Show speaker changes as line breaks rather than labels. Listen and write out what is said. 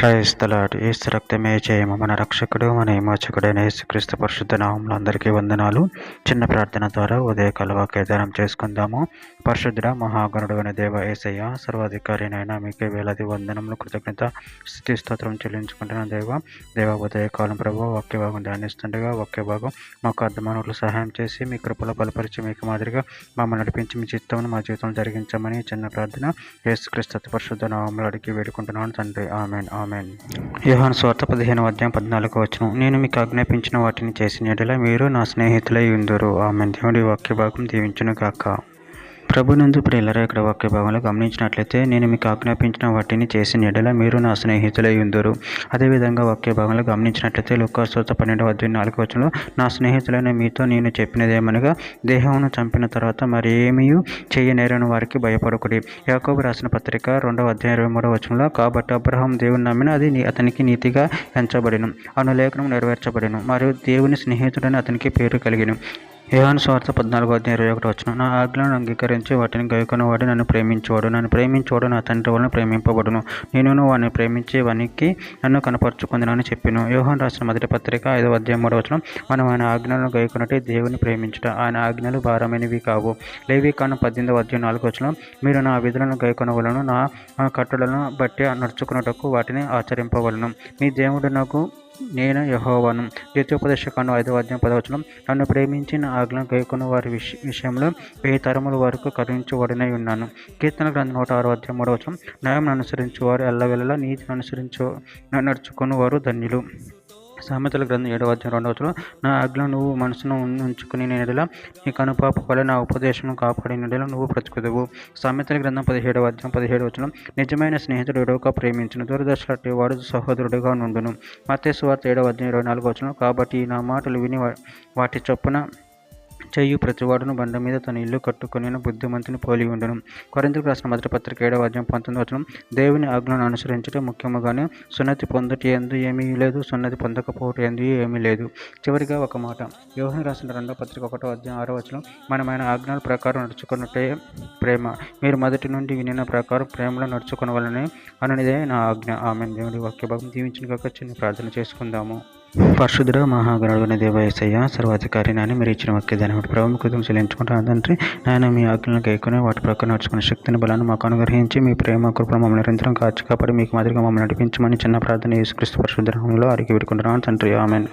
Praise the lord. యేసు రక్తమే జయము. మన రక్షకుడు మన విమోచకుడైన యేసుక్రీస్తు పరిశుద్ధ నామములో అందరికీ వందనాలు. చిన్న ప్రార్థన ద్వారా ఉదయకాల వాగ్దానం చేసుకుందాము. పరిశుద్ధుడ మహాగణుడైన దేవ యేసయ్య, సర్వాధికారినైనా మీకే వేలాది వందనములు, కృతజ్ఞత, స్తుతి స్తోత్రం చెల్లించుకుంటున్న దేవ ఉదయకాలం ప్రభు వాక్య భాగం ధ్యానిస్తుండగా వాక్య భాగం మాకు అర్థమానులు సహాయం చేసి మీ కృపలో బలపరిచి మీకు మాదిరిగా మమ్మల్ని నడిపించి మీ చిత్తమును మా జీవితంలో జరిగించమని చిన్న ప్రార్థన యేసుక్రీస్తు పరిశుద్ధ నామములో అడిగి వేడుకుంటున్నాను తండ్రి. ఆమెన్. యోహాను సువార్త 15:14 నేను మీకు ఆజ్ఞాపించిన వాటిని చేసిన యెడల మీరు నా స్నేహితులై ఉందురు. ఆమెన్. దేవుడి వాక్య భాగం దీవించును గాక. ప్రభునందు ప్రియులారా, ఇక్కడ వాక్య భాగంలో గమనించినట్లయితే నేను మీకు ఆజ్ఞాపించిన వాటిని చేసిన యెడల మీరు నా స్నేహితులై ఉందురు. అదేవిధంగా వాక్య భాగంలో గమనించినట్లయితే లూకాసు వార్త 12:4 నా స్నేహితులైన మీతో నేను చెప్పినదేమనగా దేహమును చంపిన తర్వాత మరి ఏమీ చేయనేరని వారికి భయపడకుడి. యాకోబు రాసిన పత్రిక 2:23 కాబట్టి అబ్రహాము దేవుని నమ్మిన అది అతనికి నీతిగా ఎంచబడెను అను లేఖనం నెరవేర్చబడెను మరియు దేవుని స్నేహితుడని అతనికి పేరు కలిగెను. యోహాను సువార్త 14:21 నా ఆజ్ఞలను అంగీకరించి వాటిని గైకొనవాడు నన్ను ప్రేమించువాడు నా తండ్రి వలన ప్రేమింపబడును. నేను వాడిని ప్రేమించి వానికి నన్ను కనపరుచుకుందునని చెప్పెను. యోహాను రాసిన మొదటి పత్రిక 5:3 మనం ఆయన ఆజ్ఞలను గైకొనటే దేవుని ప్రేమించుట. ఆయన ఆజ్ఞలు భారమైనవి కావు. లేవికాండం 18:4 మీరు నా విధులను గైకొనవలను, నా కట్టడలను బట్టి నడుచుకున్నటకు వాటిని ఆచరింపవలను. మీ దేవుడునకు నేను యెహోవాను. ద్వితీయోపదేశకాండం 5:10 నన్ను ప్రేమించి నా ఆజ్ఞలను గైకొన్న వారి విషయంలో 1000 తరముల వరకు కరుణించువాడినై ఉన్నాను. కీర్తన గ్రంథం 106:3 న్యాయం అనుసరించువారు ఎల్లవేళలా నీతిని నడుచుకుని వారు ధన్యులు. సామెతల గ్రంథం 7:2 నా ఆజ్ఞ నువ్వు మనసును ఉంచుకుని నెడల నీ కనుపాప వల్ల నా ఉపదేశం కాపాడిన నెడల నువ్వు బ్రతుకుదువు. సామెతల గ్రంథం 17:17 నిజమైన స్నేహితుడు ఎడవక ప్రేమించును, దురదర్శి వాడు సహోదరుడుగా నుండును. మత్తయి సువార్త 7:24 కాబట్టి నా మాటలు విని వాటి చొప్పున చెయ్యు ప్రతివాడును బండ మీద తన ఇల్లు కట్టుకుని బుద్ధిమంతుని పోలి ఉండును. కొరింథీయులకు రాసిన మొదటి పత్రిక 7:19 దేవుని ఆజ్ఞలను అనుసరించడం ముఖ్యముగానే సున్నతి పొందుట యందు ఏమీ లేదు, సున్నతి పొందకపోవట యందు ఏమీ లేదు. చివరిగా ఒక మాట, యోహాను రాసిన 2వ పత్రిక 1:6 మనమైన ఆజ్ఞల ప్రకారం నడుచుకున్నట్టే ప్రేమ. మీరు మొదటి నుండి వినిన ప్రకారం ప్రేమలో నడుచుకునవలనే అనునిదే నా ఆజ్ఞ. ఆమెన్. దేవుడి వాక్య భాగం దీవించిన కాక చిన్న ప్రార్థన చేసుకుందాము. పరిశుద్ధుడ మహాగణుడైన దేవ యేసయ్య, సర్వాధికారి నాయన మీరు ఇచ్చిన వాక్యదాన్ని ప్రభు కృతం చెల్లించుకుంటాను తండ్రి. నాయన మీ ఆజ్ఞలను గైకొని వాటి ప్రకారం నడుచుకునే శక్తిని బలాన్ని మాకు అనుగ్రహించి మీ ప్రేమ కృప మమ్మల్ని నిరంతరం కాపాడి మీకు మాదిరిగా మమ్మల్ని నడిపించమని చిన్న ప్రార్థన యేసుక్రీస్తు పరిశుద్ధ నామములో అడిగి వేడుకుంటున్నాను తండ్రి. ఆమెన్.